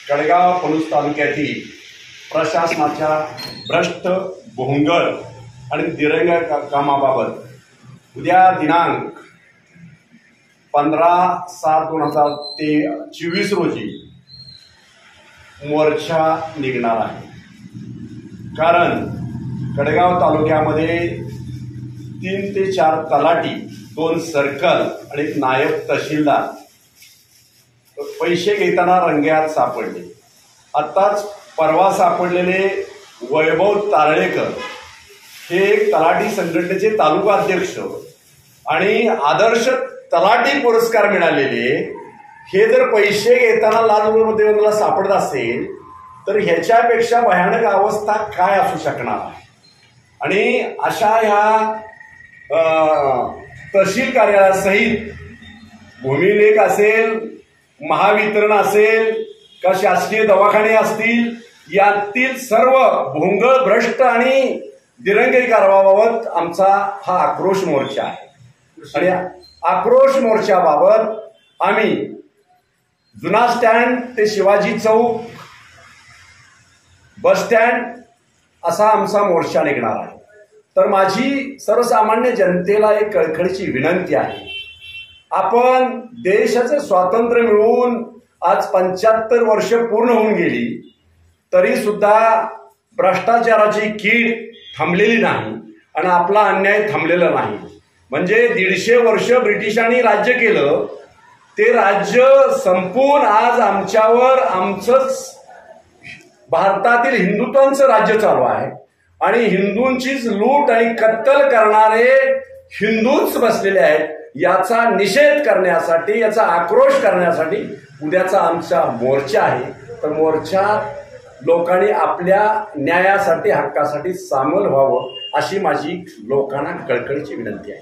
कडेगाव पलूस तालुक्यातील प्रशासनाच्या भ्रष्ट भोंगळ आणि दिरंगाई कामाबाबत उद्या दिनांक 15/7/2024 रोजी मोर्चा निघणार आहे। कारण कडेगाव तालुक्यामध्ये 3 ते 4 तलाठी, 2 सर्कल आणि 1 नायब तहसीलदार पैसे घेताना रंगेहात सापडले। आत्ताच परवा सापडलेले वैभव तारळेकर हे एक तलाठी संघटनेचे तालुका अध्यक्ष आणि आदर्श तलाठी पुरस्कार मिळालेले हे जर पैसे घेताना लालमध्ये सापडत असेल तर ह्याच्यापेक्षा भयानक अवस्था काय असू शकणार आहे। आणि अशा ह्या तहसील कार्यालयासहित भूमिलेख असेल, महावितरण असेल का शासकीय दवाखाने असतील, यातील सर्व भोंगळ भ्रष्ट आणि दिरंगाई कारभाराबाबत आमचा हा आक्रोश मोर्चा आहे। आणि आक्रोश मोर्चाबाबत आम्ही जुना स्टँड ते शिवाजी चौक बस स्टँड असा आमचा मोर्चा निघणार आहे। तर माझी सर्वसामान्य जनतेला एक कळकळीची विनंती आहे, आपण देशाचे स्वातंत्र्य मिळवून आज 75 वर्ष पूर्ण होऊन गेली तरी सुद्धा भ्रष्टाचाराची कीड थांबलेली नाही आणि आपला अन्याय थांबलेला नाही। म्हणजे 150 वर्ष ब्रिटिशांनी राज्य केलं, ते राज्य संपून आज आमच्यावर आमचंच भारतातील हिंदुत्वाचं राज्य चालू आहे आणि हिंदूंचीच लूट आणि कत्तल करणारे हिंदूच बसलेले आहेत। याचा निषेध करण्यासाठी, याचा आक्रोश करण्यासाठी उद्याचा आमचा मोर्चा आहे। तर मोर्चात लोकांनी आपल्या न्यायासाठी, हक्कासाठी सामील व्हावं अशी माझी लोकांना कळकळीची विनंती आहे।